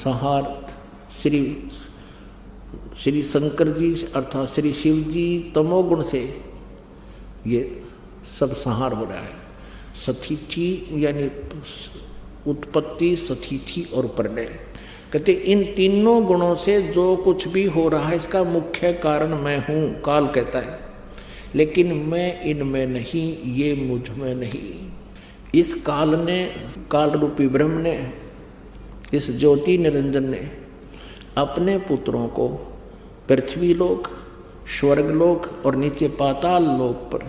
संहार श्री श्री शंकर जी अर्थात श्री शिव जी तमोगुण से ये सब संहार हो रहा है। सथिथि यानी उत्पत्ति, सथिथि और प्रलय। कहते इन तीनों गुणों से जो कुछ भी हो रहा है इसका मुख्य कारण मैं हूँ, काल कहता है। लेकिन मैं इनमें नहीं, ये मुझ में नहीं। इस काल ने, काल रूपी ब्रह्म ने, इस ज्योति निरंजन ने अपने पुत्रों को पृथ्वी लोक, स्वर्ग लोक और नीचे पाताल लोक पर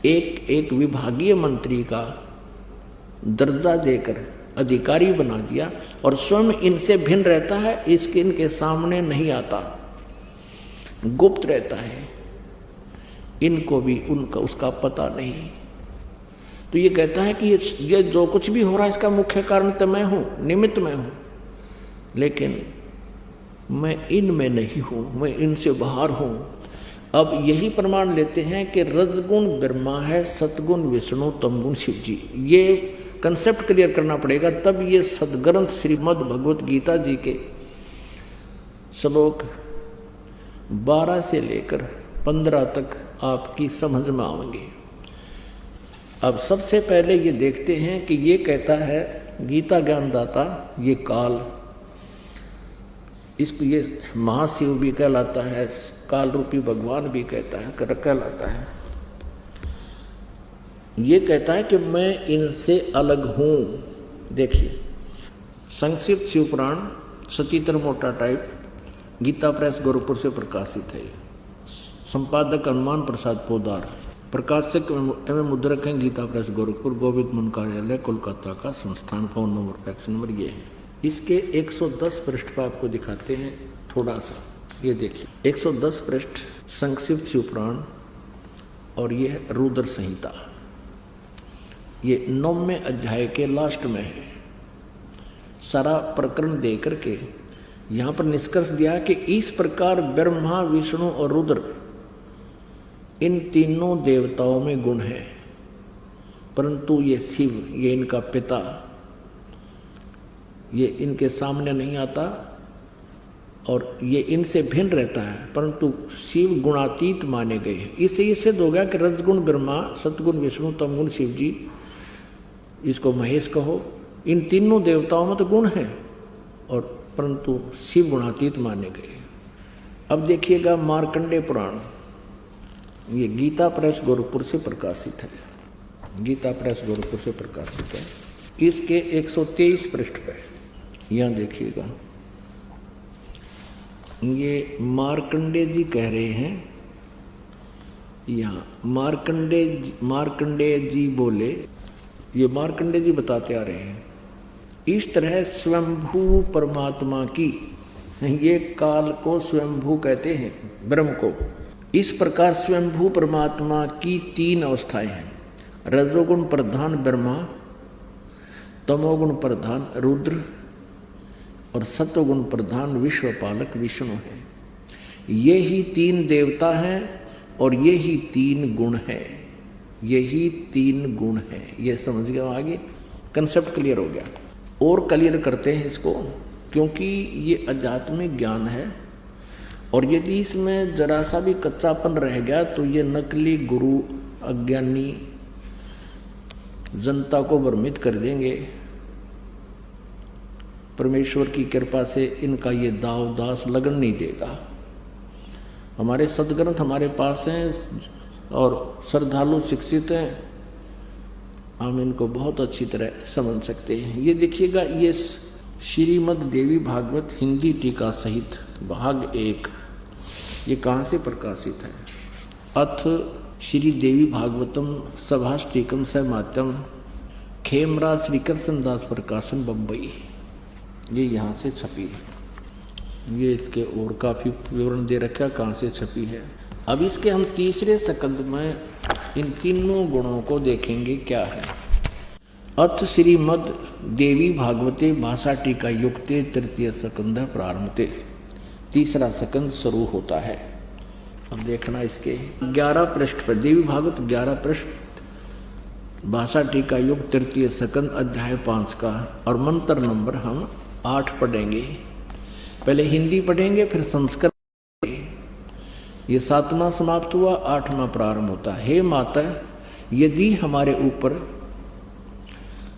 एक एक विभागीय मंत्री का दर्जा देकर अधिकारी बना दिया और स्वयं इनसे भिन्न रहता है। इसके इनके सामने नहीं आता, गुप्त रहता है, इनको भी उनका उसका पता नहीं। तो ये कहता है कि ये जो कुछ भी हो रहा है इसका मुख्य कारण तो मैं हूँ, निमित्त मैं हूँ, लेकिन मैं इनमें नहीं हूँ, मैं इनसे बाहर हूँ। अब यही प्रमाण लेते हैं कि रजगुण ब्रह्मा है, सतगुण विष्णु, तमगुण शिव जी। ये कंसेप्ट क्लियर करना पड़ेगा, तब ये सदग्रंथ श्रीमद् भगवत गीता जी के श्लोक 12 से लेकर 15 तक आपकी समझ में आएंगे। अब सबसे पहले ये देखते हैं कि ये कहता है गीता ज्ञानदाता, ये काल, इसको ये महाशिव भी कहलाता है, काल रूपी भगवान भी कहलाता है। ये कहता है कि मैं इनसे अलग हूँ। देखिए संक्षिप्त शिव पुराण सचित्र मोटा टाइप, गीता प्रेस गोरखपुर से प्रकाशित है। संपादक हनुमान प्रसाद पोदार, प्रकाशक एवं मुद्रक हैं गीता प्रेस गोरखपुर, गोविंद मन कार्यालय कोलकाता का संस्थान। फोन नंबर, फैक्स नंबर ये है। इसके 110 पृष्ठ पर आपको दिखाते हैं थोड़ा सा, ये देखिए 110 पृष्ठ संक्षिप्त शिवपुराण, और ये है रुद्र संहिता। ये 9वें अध्याय के लास्ट में है। सारा प्रकरण दे करके यहाँ पर निष्कर्ष दिया कि इस प्रकार ब्रह्मा, विष्णु और रुद्र, इन तीनों देवताओं में गुण है, परंतु ये शिव, ये इनका पिता, ये इनके सामने नहीं आता और ये इनसे भिन्न रहता है, परंतु शिव गुणातीत माने गए हैं। इससे ये सिद्ध हो गया कि रजगुण ब्रह्मा, सतगुण विष्णु, तमगुण शिव जी, इसको महेश कहो, इन तीनों देवताओं में तो गुण है और परंतु शिव गुणातीत माने गए। अब देखिएगा मार्कंडेय पुराण, ये गीता प्रेस गोरखपुर से प्रकाशित है, गीता प्रेस गोरखपुर से प्रकाशित है। इसके 123 पृष्ठ पे यहाँ देखिएगा, ये मार्कंडेय जी कह रहे हैं, यहाँ मार्कंडेय जी बोले, ये मार्कंडेय जी बताते आ रहे हैं, इस तरह स्वयंभू परमात्मा की, ये काल को स्वयंभू कहते हैं, ब्रह्म को। इस प्रकार स्वयंभू परमात्मा की 3 अवस्थाएं हैं। रजोगुण प्रधान ब्रह्मा, तमोगुण प्रधान रुद्र और सत्वगुण प्रधान विश्वपालक विष्णु है। ये ही 3 देवता हैं और ये ही 3 गुण है, यही 3 गुण है। ये समझ गए, आगे कंसेप्ट क्लियर हो गया। और क्लियर करते हैं इसको, क्योंकि ये आध्यात्मिक ज्ञान है और यदि इसमें जरा सा भी कच्चापन रह गया तो ये नकली गुरु अज्ञानी जनता को भ्रमित कर देंगे। परमेश्वर की कृपा से इनका ये दाव दास लगन नहीं देगा। हमारे सदग्रंथ हमारे पास हैं और श्रद्धालु शिक्षित हैं, हम इनको बहुत अच्छी तरह समझ सकते हैं। ये देखिएगा, ये श्रीमद् देवी भागवत हिंदी टीका सहित भाग 1, ये कहाँ से प्रकाशित है? अथ श्री देवी भागवतम सभाष्टिकम समात्यम, खेमरा श्री कृष्णदास प्रकाशन बम्बई, ये यहाँ से छपी है। ये इसके और काफ़ी विवरण दे रखा, कहाँ से छपी है। अब इसके हम तीसरे स्कंद में इन तीनों गुणों को देखेंगे क्या है। अथ श्रीमद् देवी भागवते भाषा टीका युक्ते तृतीय स्कंद प्रारंभते, तीसरा स्कंद शुरू होता है। अब देखना इसके 11 पृष्ठ पर, देवी भागवत 11 पृष्ठ, भाषा टीका युग तृतीय स्कंद अध्याय 5 का, और मंत्र नंबर हम 8 पढ़ेंगे, पहले हिंदी पढ़ेंगे फिर संस्कृत। ये 7वां समाप्त हुआ, 8वां प्रारंभ होता है। हे माता, यदि हमारे ऊपर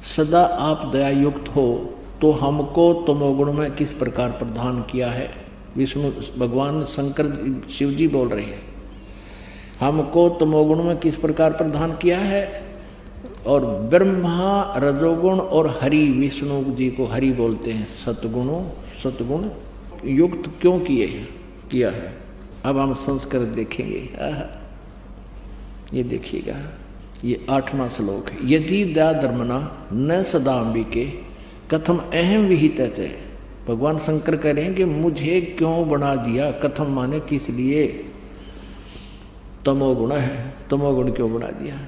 सदा आप दयायुक्त हो तो हमको तमोगुण में किस प्रकार प्रदान किया है। विष्णु भगवान शंकर शिव जी बोल रहे हैं, हमको तमोगुण में किस प्रकार प्रदान किया है। और ब्रह्मा रजोगुण और हरि, विष्णु जी को हरि बोलते हैं, सतगुण युक्त क्यों किया है। अब हम संस्कृत देखेंगे। ये देखिएगा, ये 8वां श्लोक है। यदि दया धर्मना न सदा अंबिके कथम अहम विहित है। भगवान शंकर कह रहे हैं कि मुझे क्यों बना दिया, कथम माने किस लिए, तमोगुण है, तमोगुण क्यों बना दिया।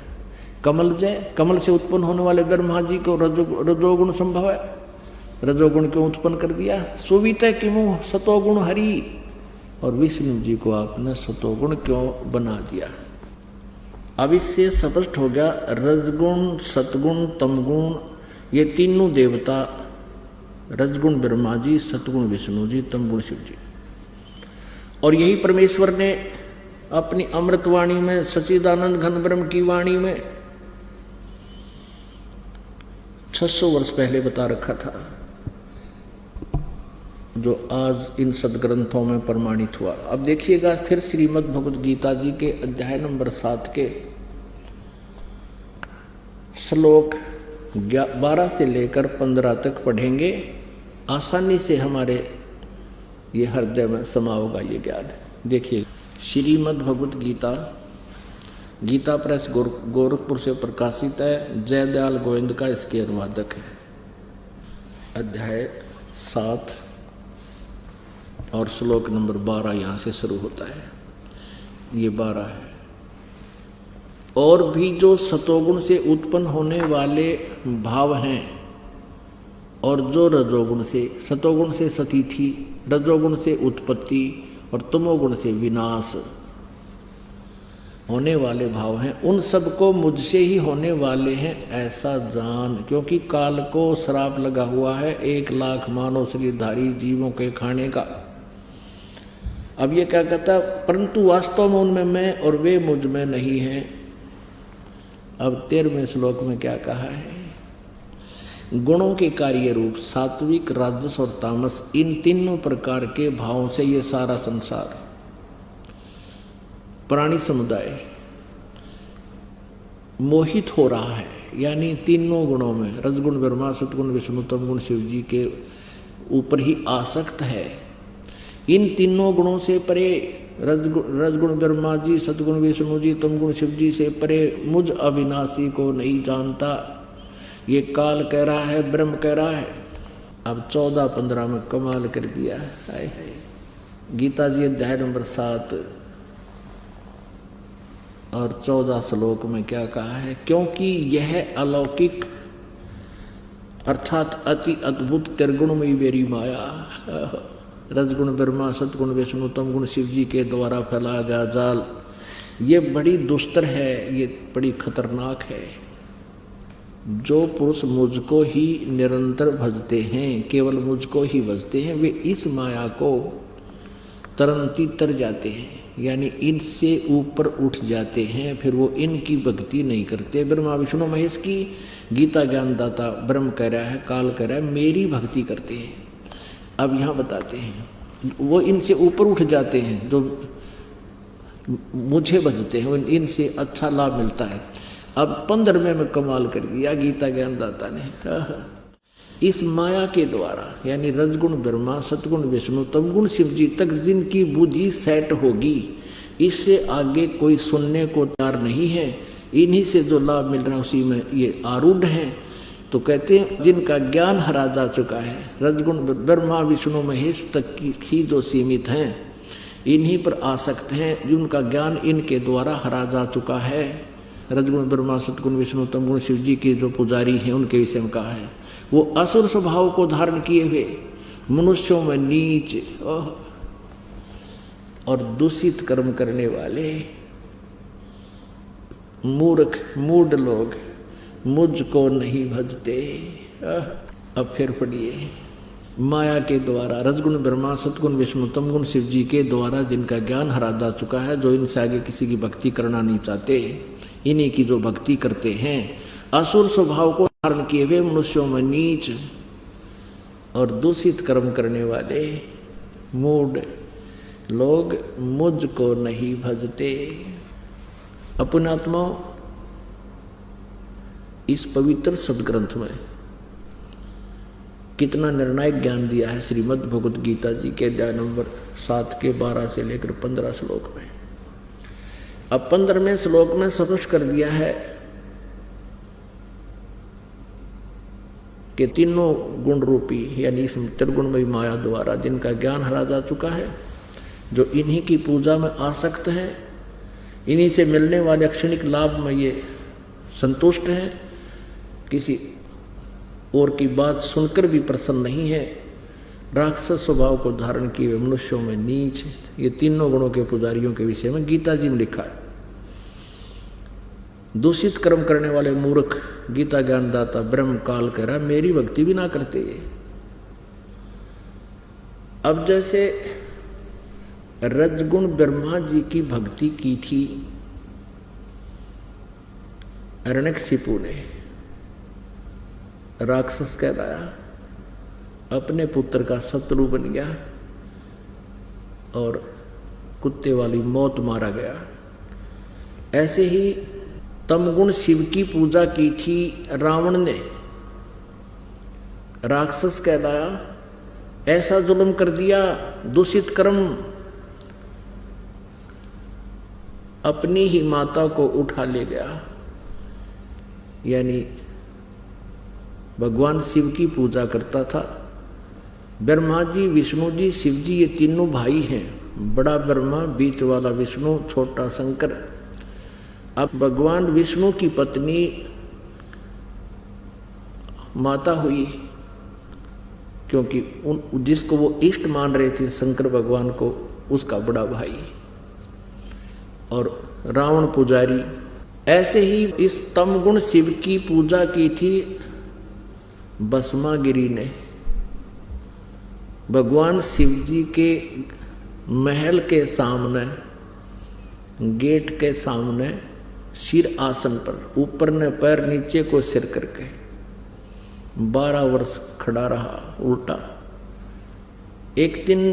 कमल से उत्पन्न होने वाले ब्रह्मा जी को रजोगुण संभव है, रजोगुण क्यों उत्पन्न कर दिया। सुवित किमु सतोगुण हरि, और विष्णु जी को आपने सतोगुण क्यों बना दिया। अब इससे स्पष्ट हो गया, रजगुण सतगुण तमगुण ये तीनों देवता, रजगुण ब्रह्मा जी, सतगुण विष्णु जी, तमगुण शिव जी। और यही परमेश्वर ने अपनी अमृतवाणी में, सच्चिदानंद घन ब्रह्म की वाणी में 600 वर्ष पहले बता रखा था, जो आज इन सदग्रंथों में प्रमाणित हुआ। अब देखिएगा फिर श्रीमद् भगवद गीता जी के अध्याय नंबर 7 के श्लोक 12 से लेकर 15 तक पढ़ेंगे। आसानी से हमारे ये हृदय में समा होगा ये ज्ञान। देखिए, श्रीमद् भगवद गीता, गीता प्रेस गोरखपुर से प्रकाशित है। जयदयाल गोविंद का इसके अनुवादक है। अध्याय 7 और श्लोक नंबर 12 यहाँ से शुरू होता है। ये 12 है। और भी जो सतोगुण से उत्पन्न होने वाले भाव हैं, और जो रजोगुण से, सतोगुण से सतीथि, रजोगुण से उत्पत्ति और तमोगुण से विनाश होने वाले भाव हैं, उन सबको मुझसे ही होने वाले हैं ऐसा जान। क्योंकि काल को श्राप लगा हुआ है 1 लाख मानव शरीरधारी जीवों के खाने का। अब ये क्या कहता, परंतु वास्तव में उनमें मैं और वे मुझ में नहीं हैं। अब 13वें श्लोक में क्या कहा है, गुणों के कार्य रूप सात्विक, राजस और तामस, इन तीनों प्रकार के भावों से ये सारा संसार, प्राणी समुदाय मोहित हो रहा है। यानी तीनों गुणों में, रजगुण ब्रह्मा, सतगुण विष्णु, तमगुण शिव जी के ऊपर ही आसक्त है। इन तीनों गुणों से परे, रजगुण ब्रह्मा जी, सतगुण विष्णु जी, तमगुण शिव जी से परे मुझ अविनाशी को नहीं जानता। ये काल कह रहा है, ब्रह्म कह रहा है। अब 14-15 में कमाल कर दिया है। गीता जी अध्याय नंबर 7 और 14 श्लोक में क्या कहा है, क्योंकि यह अलौकिक अर्थात अति अद्भुत त्रिगुणमयी मेरी माया, रजगुण ब्रह्मा, सतगुण विष्णु, तमगुण शिव जी के द्वारा फैलाया गया जाल, ये बड़ी दुस्तर है, ये बड़ी खतरनाक है। जो पुरुष मुझको ही निरंतर भजते हैं, केवल मुझको ही भजते हैं, वे इस माया को तरंती तर जाते हैं, यानी इनसे ऊपर उठ जाते हैं। फिर वो इनकी भक्ति नहीं करते। ब्रह्मा विष्णु महेश की गीता ज्ञानदाता ब्रह्म कह रहा है, काल कह रहा है, मेरी भक्ति करते हैं। अब यहाँ बताते हैं, वो इनसे ऊपर उठ जाते हैं, जो मुझे भजते हैं, इनसे अच्छा लाभ मिलता है। अब 15वें में कमाल कर दिया गीता ज्ञानदाता ने। इस माया के द्वारा, यानी रजगुण ब्रह्मा, सतगुण विष्णु, तमगुण शिव जी तक जिनकी बुद्धि सेट होगी, इससे आगे कोई सुनने को तैयार नहीं है। इन्हीं से जो लाभ मिल रहा है उसी में ये आरूढ़ हैं। तो कहते हैं जिनका ज्ञान हरा जा चुका है, रजगुण ब्रह्मा विष्णु महेश तक की जो सीमित हैं, इन्हीं पर आसक्त हैं, जिनका ज्ञान इनके द्वारा हरा जा चुका है। रजगुण ब्रह्मा, सतगुण विष्णु, तमगुण शिव जी के जो पुजारी हैं, उनके विषय में कहा है, वो असुर स्वभाव को धारण किए हुए मनुष्यों में नीच और दूषित कर्म करने वाले मूर्ख मूढ़ लोग मुझको नहीं भजते। अब फिर पढ़िए, माया के द्वारा, रजगुण ब्रह्मा, सतगुण विष्णु, तमगुण शिव जी के द्वारा जिनका ज्ञान हरा जा चुका है, जो इनसे आगे किसी की भक्ति करना नहीं चाहते, इन्हीं की जो भक्ति करते हैं, असुर स्वभाव को धारण किए हुए मनुष्यों में नीच और दूषित कर्म करने वाले मूढ़ लोग मुझको नहीं भजते। अपनात्मा इस पवित्र सदग्रंथ में कितना निर्णायक ज्ञान दिया है श्रीमद् भगवद गीता जी के अध्याय नंबर 7 के 12 से लेकर 15 श्लोक में। अब 15वें श्लोक में स्पष्ट कर दिया है कि तीनों गुण रूपी यानी इस त्रिगुणमयी माया द्वारा जिनका ज्ञान हरा जा चुका है, जो इन्हीं की पूजा में आसक्त है, इन्हीं से मिलने वाले क्षणिक लाभ में ये संतुष्ट हैं, किसी और की बात सुनकर भी प्रसन्न नहीं है, राक्षस स्वभाव को धारण किए हुए मनुष्यों में नीच, ये तीनों गुणों के पुजारियों के विषय में गीता जी में लिखा है। दूषित कर्म करने वाले मूर्ख, गीता ज्ञानदाता ब्रह्म काल कह रहा मेरी भक्ति भी ना करते। अब जैसे रजगुण ब्रह्मा जी की भक्ति की थी हिरण्यकशिपु ने, राक्षस कहलाया, अपने पुत्र का शत्रु बन गया और कुत्ते वाली मौत मारा गया। ऐसे ही तमगुण शिव की पूजा की थी रावण ने, राक्षस कहलाया, ऐसा जुल्म कर दिया, दूषित कर्म, अपनी ही माता को उठा ले गया। यानी भगवान शिव की पूजा करता था, ब्रह्मा जी, विष्णु जी, शिव जी, ये तीनों भाई हैं, बड़ा ब्रह्मा, बीच वाला विष्णु, छोटा शंकर। अब भगवान विष्णु की पत्नी माता हुई, क्योंकि जिसको वो इष्ट मान रहे थे शंकर भगवान को, उसका बड़ा भाई, और रावण पुजारी। ऐसे ही इस तमगुण शिव की पूजा की थी भस्मागिरी ने। भगवान शिव जी के महल के सामने, गेट के सामने, सिर आसन पर, ऊपर ने पैर नीचे को सिर करके 12 वर्ष खड़ा रहा उल्टा। एक दिन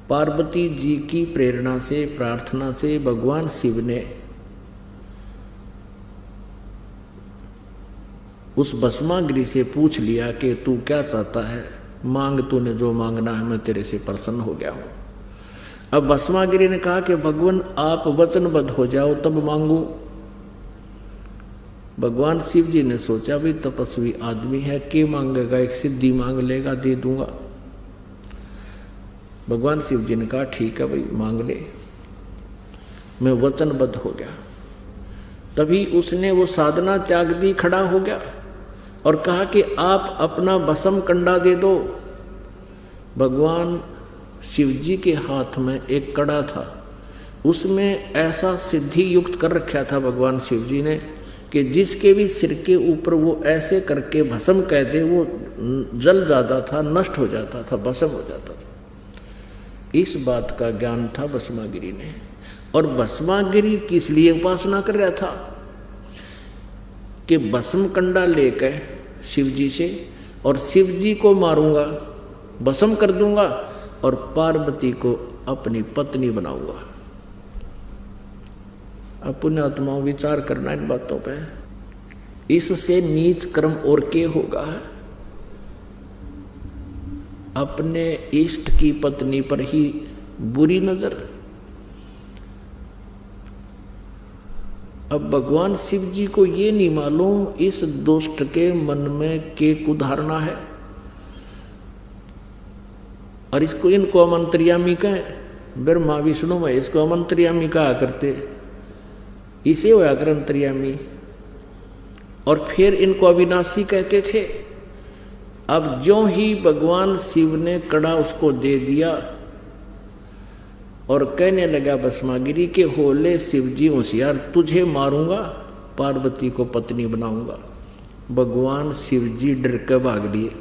पार्वती जी की प्रेरणा से, प्रार्थना से भगवान शिव ने उस भस्मागिरी से पूछ लिया कि तू क्या चाहता है, मांग, तूने जो मांगना है मैं तेरे से प्रसन्न हो गया हूं। अब भस्मागिरी ने कहा कि भगवान आप वचनबद्ध हो जाओ तब मांगू। भगवान शिव जी ने सोचा भी तपस्वी आदमी है, के मांगेगा, एक सिद्धि मांग लेगा, दे दूंगा। भगवान शिव जी ने कहा ठीक है भाई, मांग ले, मैं वचनबद्ध हो गया। तभी उसने वो साधना त्याग दी, खड़ा हो गया और कहा कि आप अपना भस्म कंडा दे दो। भगवान शिव जी के हाथ में एक कड़ा था, उसमें ऐसा सिद्धि युक्त कर रखा था भगवान शिव जी ने कि जिसके भी सिर के ऊपर वो ऐसे करके भस्म कह दे, वो जल जाता था, नष्ट हो जाता था, भस्म हो जाता था। इस बात का ज्ञान था भस्मागिरी ने। और भस्मागिरी किस लिए उपासना कर रहा था कि भस्म कंडा लेकर शिव जी से, और शिव जी को मारूंगा, भस्म कर दूंगा और पार्वती को अपनी पत्नी बनाऊंगा। अपने आत्माओं विचार करना इन बातों पे। इससे नीच कर्म और के होगा, अपने इष्ट की पत्नी पर ही बुरी नजर। अब भगवान शिव जी को ये नहीं मालूम इस दुष्ट के मन में के कुधारणा है, और इसको इनको अमंत्रियामी कहें। ब्रह्मा विष्णु में इसको अमंत्रियामी कहा करते, इसे होया कर अंतर्यामी। और फिर इनको अविनाशी कहते थे। अब ज्यों ही भगवान शिव ने कड़ा उसको दे दिया और कहने लगा भस्मागिरी के होले शिव जी होशियार, तुझे मारूंगा, पार्वती को पत्नी बनाऊंगा। भगवान शिव जी डर के भाग लिए।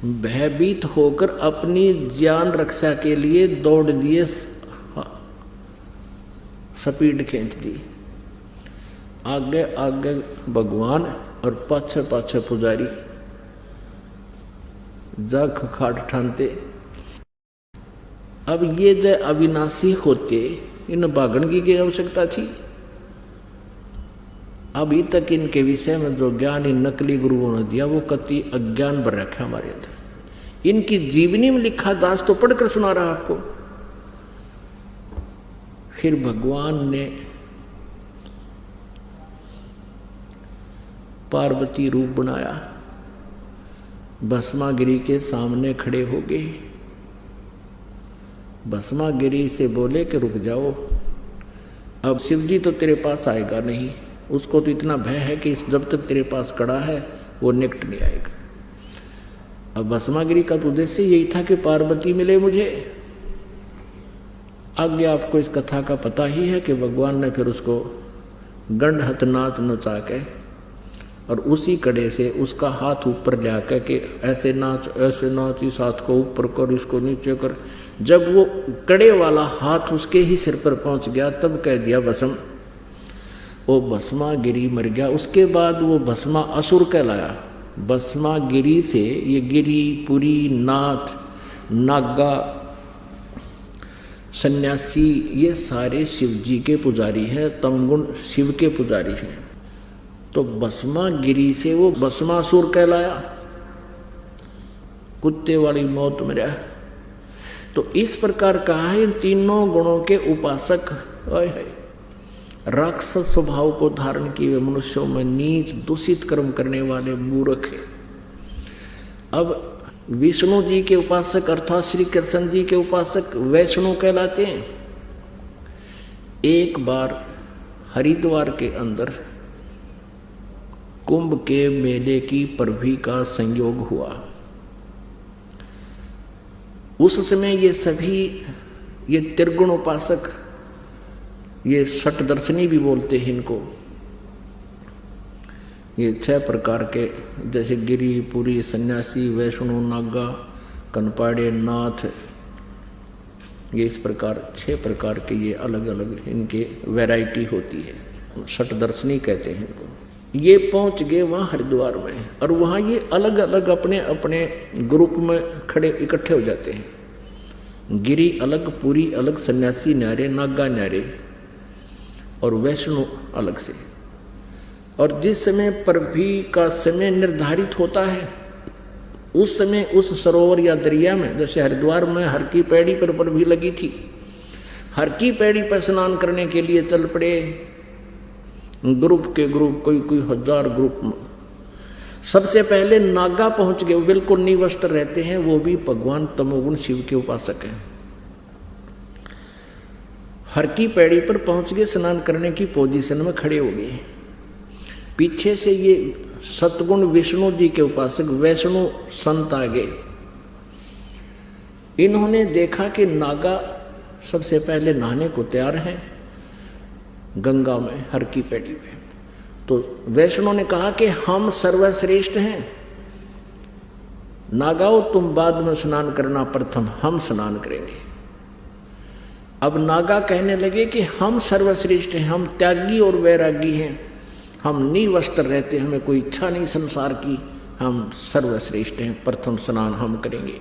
भयभीत होकर अपनी जान रक्षा के लिए दौड़ दिए, स्पीड खींच दी। आगे आगे भगवान और पाछे पाछे पुजारी जग खाट ठानते। अब ये जो अविनाशी होते, इन भागण की आवश्यकता थी? अभी तक इनके विषय में जो ज्ञान इन नकली गुरुओं ने दिया वो कति अज्ञान भर रखा हमारे अंदर। इनकी जीवनी में लिखा दास तो पढ़कर सुना रहा आपको। फिर भगवान ने पार्वती रूप बनाया, भस्मागिरी के सामने खड़े हो गए। भस्मागिरी से बोले कि रुक जाओ, अब शिव जी तो तेरे पास आएगा नहीं, उसको तो इतना भय है कि जब तक तेरे पास खड़ा है वो निकट नहीं आएगा। अब भस्मागिरी का तो उद्देश्य यही था कि पार्वती मिले मुझे। आगे आपको इस कथा का पता ही है कि भगवान ने फिर उसको गंड हथनाथ नचा के और उसी कड़े से उसका हाथ ऊपर ले आकर के ऐसे नाच इस हाथ को ऊपर कर, इसको नीचे कर। जब वो कड़े वाला हाथ उसके ही सिर पर पहुंच गया तब कह दिया भस्म, वो भस्मागिरी मर गया। उसके बाद वो भस्मा असुर कहलाया। भस्मागिरी से ये गिरी, पुरी, नाथ, नागा, सन्यासी ये सारे शिव जी के पुजारी हैं, तमगुण शिव के पुजारी हैं। तो भस्मागिरी से वो भस्मासुर कहलाया, कुत्ते वाली मौत मरा। तो इस प्रकार कहा है इन तीनों गुणों के उपासक राक्षस स्वभाव को धारण किए हुए मनुष्यों में नीच दूषित कर्म करने वाले मूर्ख हैं। अब विष्णु जी के उपासक अर्थात श्री कृष्ण जी के उपासक वैष्णव कहलाते हैं। एक बार हरिद्वार के अंदर कुंभ के मेले की परभी का संयोग हुआ। उस समय ये सभी ये त्रिगुण उपासक, ये षटदर्शनी भी बोलते हैं इनको, ये 6 प्रकार के जैसे गिरी, पुरी, सन्यासी, वैष्णु, नागा, कनपाड़े, नाथ, ये इस प्रकार 6 प्रकार के ये अलग अलग इनके वैरायटी होती है, षटदर्शनी कहते हैं इनको। ये पहुंच गए वहाँ हरिद्वार में और वहाँ ये अलग अलग अपने अपने ग्रुप में खड़े इकट्ठे हो जाते हैं। गिरी अलग, पुरी अलग, सन्यासी न्यारे, नागा न्यारे और वैष्णु अलग से। और जिस समय परभी का समय निर्धारित होता है उस समय उस सरोवर या दरिया में, जैसे हरिद्वार में हर की पैड़ी पर परभी लगी थी, हर की पैड़ी पर स्नान करने के लिए चल पड़े ग्रुप के ग्रुप, कोई 1000 ग्रुप। सबसे पहले नागा पहुंच गए, बिल्कुल निवस्त्र रहते हैं, वो भी भगवान तमोगुण शिव के उपासक हैं। हर की पैड़ी पर पहुंच गए, स्नान करने की पोजीशन में खड़े हो गए। पीछे से ये सतगुण विष्णु जी के उपासक वैष्णु संत आ गए। इन्होंने देखा कि नागा सबसे पहले नहाने को तैयार हैं गंगा में, हर की पैड़ी में। तो वैष्णव ने कहा कि हम सर्वश्रेष्ठ हैं, नागाओ तुम बाद में स्नान करना, प्रथम हम स्नान करेंगे। अब नागा कहने लगे कि हम सर्वश्रेष्ठ हैं, हम त्यागी और वैरागी हैं, हम निवस्त्र रहते, हमें कोई इच्छा नहीं संसार की, हम सर्वश्रेष्ठ हैं, प्रथम स्नान हम करेंगे।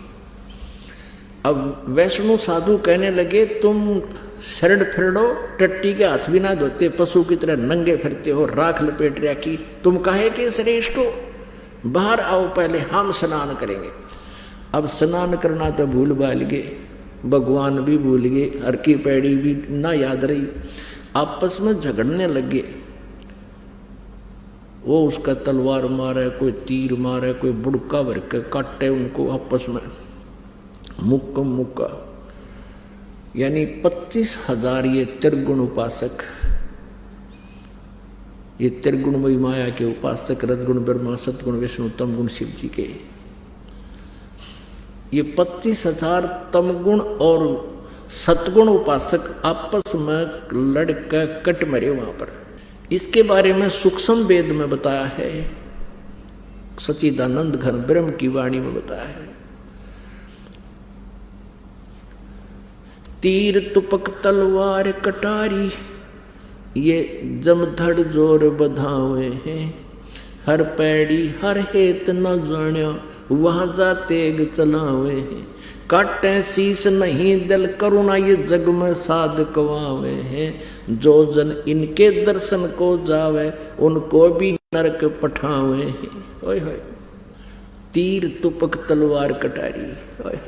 अब वैष्णु साधु कहने लगे तुम शरण फिरडो, टट्टी के हाथ भी ना धोते, पशु की तरह नंगे फिरते हो, राख लपेट रखी, तुम काहे के श्रेष्ठ हो, बाहर आओ, पहले हम स्नान करेंगे। अब स्नान करना तो भूल भाल गए, भगवान भी भूल गए, हर की पैड़ी भी ना याद रही, आपस में झगड़ने लगे। वो उसका तलवार मारे, कोई तीर मारे, कोई बुड़का भर के काटे उनको आपस में, मुक्का मुक्का। यानी 25,000 ये त्रिगुण उपासक, ये त्रिगुणमयी माया के उपासक, रजगुण ब्रह्मा, सतगुण विष्णु, तमगुण शिव जी के, ये 25,000 तमगुण और सतगुण उपासक आपस में लड़कर कट मरे वहां पर। इसके बारे में सूक्ष्म वेद में बताया है, सच्चिदानंद घन ब्रह्म की वाणी में बताया है। तीर तुपक तलवार कटारी, ये जमधड़ जोर बधावे हैं। हर पैड़ी हर हेत न जाण्या, वहाँ जा तेग चलावे हैं। काटे शीस नहीं दल करुणा, ये जग में साध कवावे हैं। जो जन इनके दर्शन को जावे, उनको भी नरक पठावे हैं। ओए होए, तीर तुपक तलवार कटारी, ओए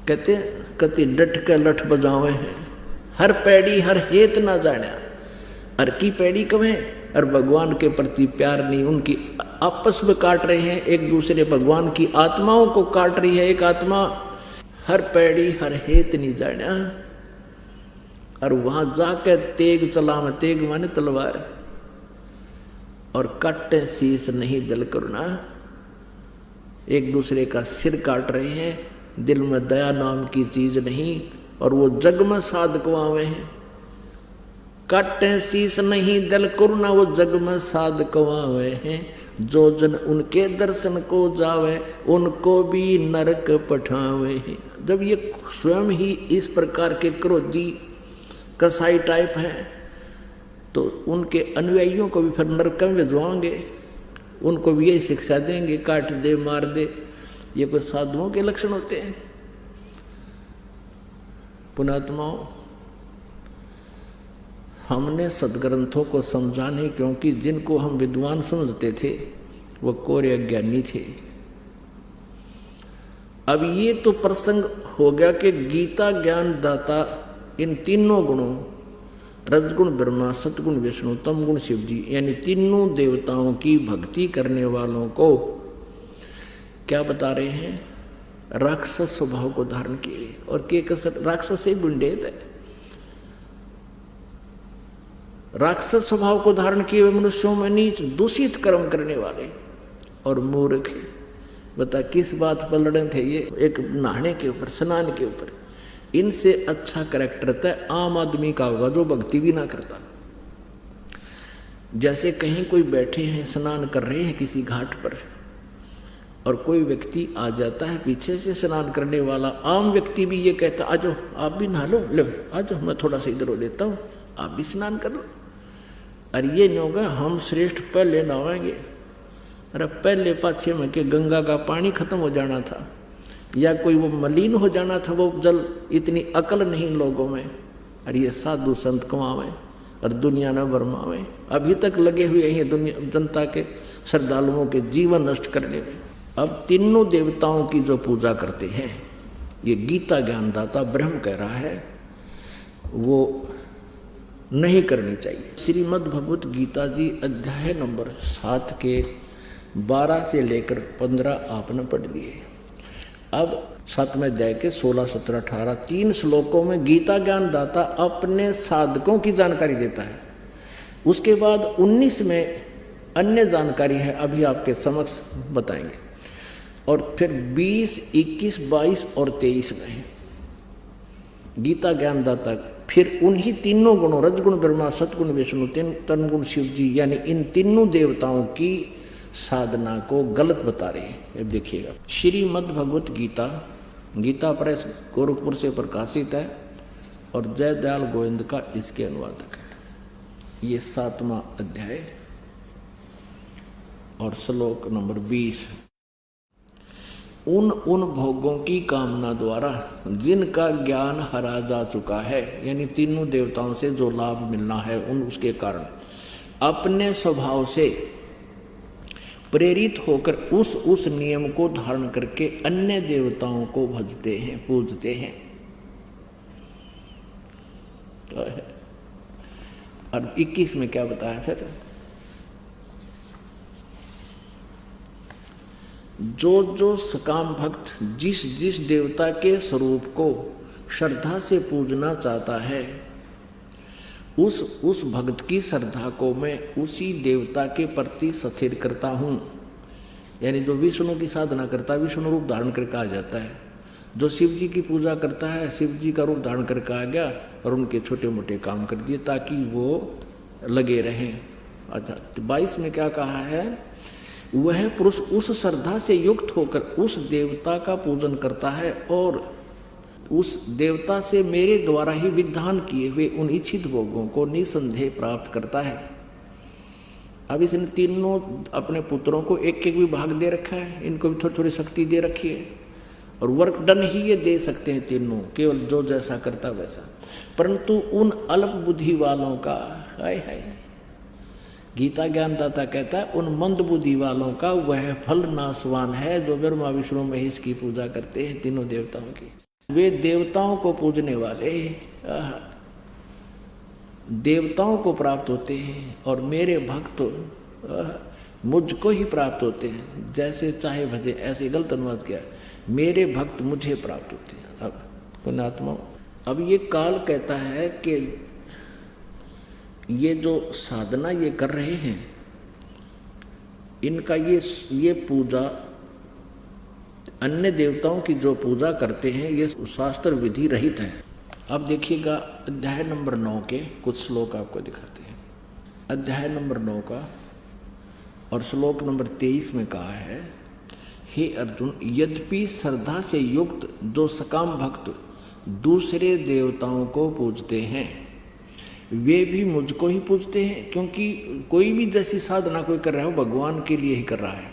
कहते डट के लठ बजावे हैं। हर पैड़ी हर हेत ना जाण्या, हर की पैड़ी कब है, और भगवान के प्रति प्यार नहीं, उनकी आपस में काट रहे हैं एक दूसरे, भगवान की आत्माओं को काट रही है एक आत्मा। हर पैड़ी हर हेत नहीं जाण्या, और वहां जाकर तेग चलावे, तेग माने तलवार, और काटे शीस नहीं दल करुणा, एक दूसरे का सिर काट रहे हैं, दिल में दया नाम की चीज नहीं, और वो जग में साधकवावे हैं। काटे शीस नहीं दल करुणा, वो जग में साधकवावे हैं। जो जन उनके दर्शन को जावे, उनको भी नरक पठावे हैं। जब ये स्वयं ही इस प्रकार के क्रोधी कसाई टाइप हैं, तो उनके अनुयायियों को भी फिर नरक में भिजवाएंगे, उनको भी यही शिक्षा देंगे, काट दे मार दे। ये कोई साधुओं के लक्षण होते हैं? पुणात्माओं, हमने सदग्रंथों को समझा नहीं, क्योंकि जिनको हम विद्वान समझते थे वो कोरे अज्ञानी थे। अब ये तो प्रसंग हो गया कि गीता ज्ञान दाता इन तीनों गुणों, रजगुण ब्रह्मा, सतगुण विष्णु, तमगुण शिव जी, यानी तीनों देवताओं की भक्ति करने वालों को क्या बता रहे हैं? राक्षस स्वभाव को धारण किए। और के कसर राक्षस से बुंडेत है, राक्षस स्वभाव को धारण किए हुए मनुष्यों में नीच दूषित कर्म करने वाले और मूर्ख। बता किस बात पर लड़े थे ये? एक नहाने के ऊपर, स्नान के ऊपर। इनसे अच्छा कैरेक्टर तय आम आदमी का होगा जो भक्ति भी ना करता। जैसे कहीं कोई बैठे हैं, स्नान कर रहे हैं किसी घाट पर, और कोई व्यक्ति आ जाता है पीछे से स्नान करने वाला, आम व्यक्ति भी ये कहता आ जाओ आप भी नहा लो, लो आ जाओ मैं थोड़ा सा इधर हो देता हूँ, आप भी स्नान कर लो। अरे ये नहीं होगा, हम श्रेष्ठ पहले नहाएंगे। अरे पहले पाछे में के गंगा का पानी खत्म हो जाना था, या कोई वो मलिन हो जाना था वो जल, इतनी अकल नहीं लोगों में। अरे ये साधु संत कमावे और दुनिया न बरमावे, अभी तक लगे हुए हैं दुनिया जनता के, श्रद्धालुओं के जीवन नष्ट करने में। अब तीनों देवताओं की जो पूजा करते हैं, ये गीता ज्ञानदाता ब्रह्म कह रहा है, वो नहीं करनी चाहिए। श्रीमद् भगवत गीता जी अध्याय नंबर 7 के 12 से लेकर 15 आपने पढ़ लिए। अब 7वें अध्याय के 16, 17, 18 3 श्लोकों में गीता ज्ञान दाता अपने साधकों की जानकारी देता है। उसके बाद 19 में अन्य जानकारी है, अभी आपके समक्ष बताएंगे। और फिर 20, 21, 22 और 23 में गीता ज्ञान दाता फिर उन्हीं तीनों गुणों, रजगुण ब्रह्मा, सतगुण विष्णु, तमगुण शिव जी, यानी इन तीनों देवताओं की साधना को गलत बता रहे हैं। अब देखिएगा, श्रीमद् भगवत गीता, गीता प्रेस गोरखपुर से प्रकाशित है और जय दयाल गोविंद का इसके अनुवादक है। ये 7वां अध्याय और श्लोक नंबर 20। उन भोगों की कामना द्वारा जिनका ज्ञान हरा जा चुका है, यानी तीनों देवताओं से जो लाभ मिलना है उसके कारण अपने स्वभाव से प्रेरित होकर उस नियम को धारण करके अन्य देवताओं को भजते हैं, पूजते हैं। और 21 में क्या बताया फिर? जो सकाम भक्त जिस देवता के स्वरूप को श्रद्धा से पूजना चाहता है, उस भक्त की श्रद्धा को मैं उसी देवता के प्रति स्थिर करता हूँ। यानी जो विष्णु की साधना करता है, विष्णु रूप धारण करके आ जाता है। जो शिव जी की पूजा करता है, शिव जी का रूप धारण करके आ गया और उनके छोटे मोटे काम कर दिए ताकि वो लगे रहें। अच्छा, 22 में क्या कहा है? वह पुरुष उस श्रद्धा से युक्त होकर उस देवता का पूजन करता है और उस देवता से मेरे द्वारा ही विधान किए हुए उन इच्छित भोगों को निसंदेह प्राप्त करता है। अब इसने तीनों अपने पुत्रों को एक एक विभाग दे रखा है, इनको भी थोड़ी थोड़ी शक्ति दे रखी है, और वर्क डन ही ये दे सकते हैं तीनों, केवल जो जैसा करता वैसा। परंतु उन अल्प बुद्धि वालों का, हाय हाय, गीता ज्ञानदाता कहता है उन मंद बुद्धि वालों का वह फल नाशवान है जो ब्रह्मा विष्णु महेश की पूजा करते हैं, तीनों देवताओं की। वे देवताओं को पूजने वाले देवताओं को प्राप्त होते हैं, और मेरे भक्त मुझको ही प्राप्त होते हैं। जैसे चाहे भजे, ऐसे गलत अनुवाद किया, मेरे भक्त मुझे प्राप्त होते हैं। अब पुण्यात्मा, अब ये काल कहता है कि ये जो साधना ये कर रहे हैं, इनका ये पूजा, अन्य देवताओं की जो पूजा करते हैं, ये शास्त्र विधि रहित है। अब देखिएगा अध्याय नंबर 9 के कुछ श्लोक आपको दिखाते हैं। अध्याय नंबर 9 का और श्लोक नंबर 23 में कहा है, हे अर्जुन, यद्यपि श्रद्धा से युक्त जो सकाम भक्त दूसरे देवताओं को पूजते हैं, वे भी मुझको ही पूजते हैं। क्योंकि कोई भी जैसी साधना कोई कर रहा है वो भगवान के लिए ही कर रहा है।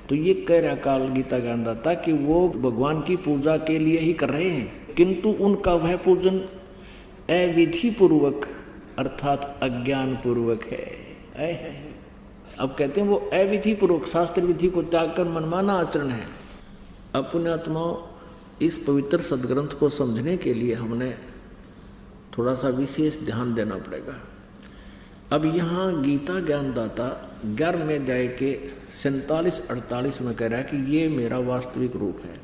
तो ये कह रहा काल गीता ज्ञानदाता कि वो भगवान की पूजा के लिए ही कर रहे हैं, किंतु उनका वह पूजन अविधि पूर्वक अर्थात अज्ञान पूर्वक है। अब कहते हैं वो अविधि पूर्वक, शास्त्र विधि को त्याग कर मनमाना आचरण है। अपने आत्माओं, इस पवित्र सदग्रंथ को समझने के लिए हमने थोड़ा सा विशेष ध्यान देना पड़ेगा। अब यहाँ गीता ज्ञानदाता 11वें अध्याय के 47-48 में कह रहा है कि ये मेरा वास्तविक रूप है,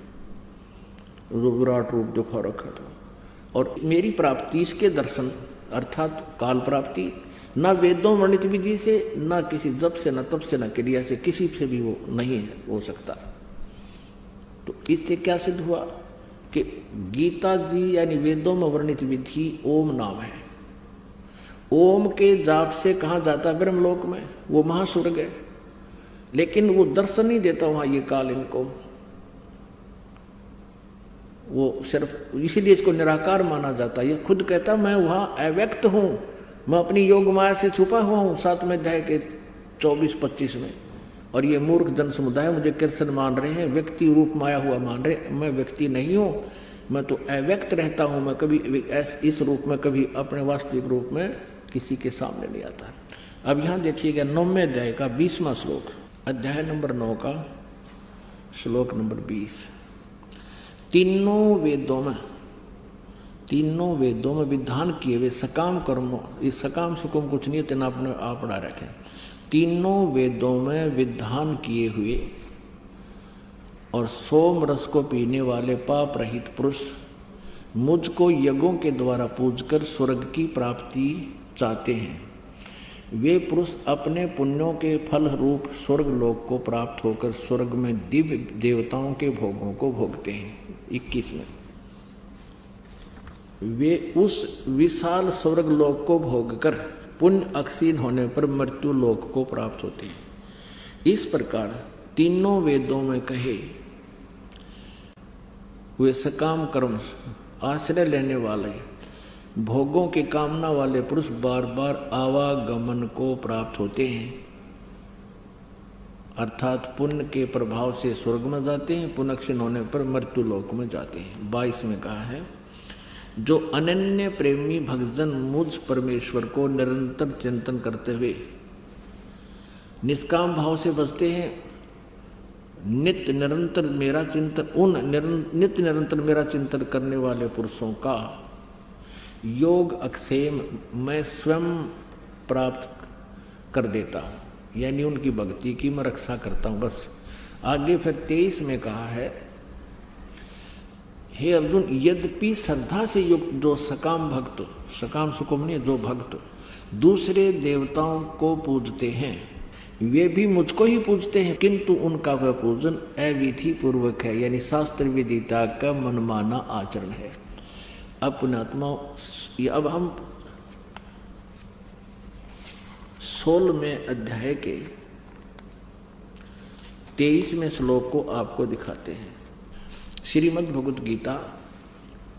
जो विराट रूप दिखा रखा था, और मेरी प्राप्ति इसके दर्शन अर्थात काल प्राप्ति न वेदों वर्णित विधि से, न किसी जप से, न तप से, न क्रिया से, किसी से भी वो नहीं हो सकता। तो इससे क्या सिद्ध हुआ कि गीता जी यानी वेदों में वर्णित विधि ओम नाम है। ओम के जाप से कहाँ जाता है? ब्रह्मलोक में, वो महास्वर्ग है। लेकिन वो दर्शन नहीं देता वहाँ ये काल इनको, वो सिर्फ इसीलिए इसको निराकार माना जाता है। ये खुद कहता मैं वहाँ अव्यक्त हूँ, मैं अपनी योग माया से छुपा हुआ हूँ, 7वें अध्याय के 24-25 में। और ये मूर्ख जन समुदाय मुझे कृष्ण मान रहे हैं, व्यक्ति रूप माया हुआ मान रहे। मैं व्यक्ति नहीं हूँ, मैं तो अव्यक्त रहता हूँ। मैं कभी इस रूप में कभी अपने वास्तविक रूप में किसी के सामने नहीं आता। अब यहाँ देखिएगा 9वें अध्याय का 20वां श्लोक, अध्याय नंबर 9 का श्लोक नंबर 20। तीनों वेदों में विधान किए हुए सकाम कर्मों, इस सकाम सुकुम कुछ नहीं, तेना अपने आप पढ़ा रखें। तीनों वेदों में विधान किए हुए और सोम रस को पीने वाले पाप रहित पुरुष मुझको यज्ञों के द्वारा पूजकर स्वर्ग की प्राप्ति चाहते हैं। वे पुरुष अपने पुण्यों के फल रूप स्वर्ग लोक को प्राप्त होकर स्वर्ग में दिव्य देवताओं के भोगों को भोगते हैं। 21 में वे उस विशाल स्वर्ग लोक को भोगकर पुण्य अक्षीण होने पर मृत्यु लोक को प्राप्त होते हैं। इस प्रकार तीनों वेदों में कहे वे सकाम कर्म आश्रय लेने वाले भोगों की कामना वाले पुरुष बार बार आवागमन को प्राप्त होते हैं, अर्थात पुण्य के प्रभाव से स्वर्ग में जाते हैं, पुण्य क्षीण होने पर मृत्यु लोक में जाते हैं। 22 में कहा है, जो अनन्य प्रेमी भक्तजन मुझ परमेश्वर को निरंतर चिंतन करते हुए निष्काम भाव से बचते हैं, नित्य निरंतर मेरा चिंतन करने वाले पुरुषों का योग अक्षेम मैं स्वयं प्राप्त कर देता हूँ, यानी उनकी भक्ति की मैं रक्षा करता हूँ। बस आगे फिर 23 में कहा है, हे अर्जुन, यद्यपि श्रद्धा से युक्त जो सकाम भक्त, सकाम सुकुम नहीं, जो भक्त दूसरे देवताओं को पूजते हैं, वे भी मुझको ही पूजते हैं, किंतु उनका वह पूजन अविधि पूर्वक है, यानी शास्त्र विदिता का मनमाना आचरण है। अब पुण्यात्मा, अब हम 16वें अध्याय के 23वें श्लोक को आपको दिखाते हैं। श्रीमद् भगवद गीता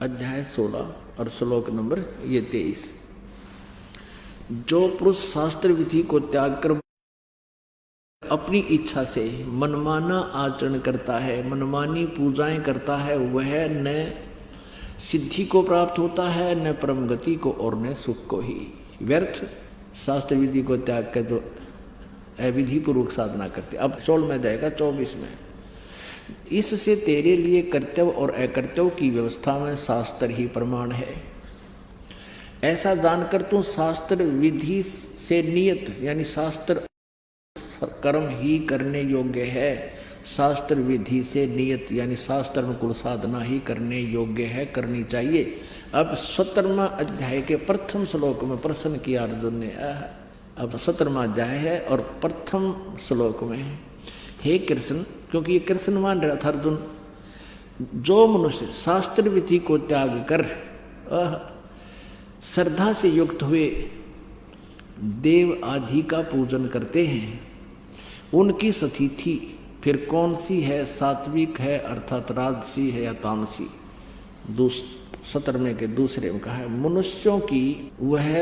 अध्याय 16 और श्लोक नंबर ये 23। जो पुरुष शास्त्र विधि को त्याग कर अपनी इच्छा से मनमाना आचरण करता है, मनमानी पूजाएं करता है, वह न सिद्धि को प्राप्त होता है, न परम गति को और न सुख को ही। व्यर्थ शास्त्र विधि को त्याग कर जो अविधि पूर्वक साधना करते। अब 16 में जाएगा 24 में। इससे तेरे लिए कर्तव्य और अकर्तव्य की व्यवस्था में शास्त्र ही प्रमाण है। ऐसा जानकर तू शास्त्र विधि से नियत यानी शास्त्र कर्म ही करने योग्य है, शास्त्र विधि से नियत यानी शास्त्र अनुकूल साधना ही करने योग्य है, करनी चाहिए। अब 17वां अध्याय के प्रथम श्लोक में प्रश्न किया अर्जुन ने। अब 17वां अध्याय है और प्रथम श्लोक में, हे कृष्ण, क्योंकि ये कृष्ण मान रहा था अर्जुन, जो मनुष्य शास्त्र विधि को त्याग कर श्रद्धा से युक्त हुए देव आदि का पूजन करते हैं, उनकी स्थिति फिर कौन सी है? सात्विक है अर्थात राजसी है या तामसी? 17वें के दूसरे में कहा है, मनुष्यों की वह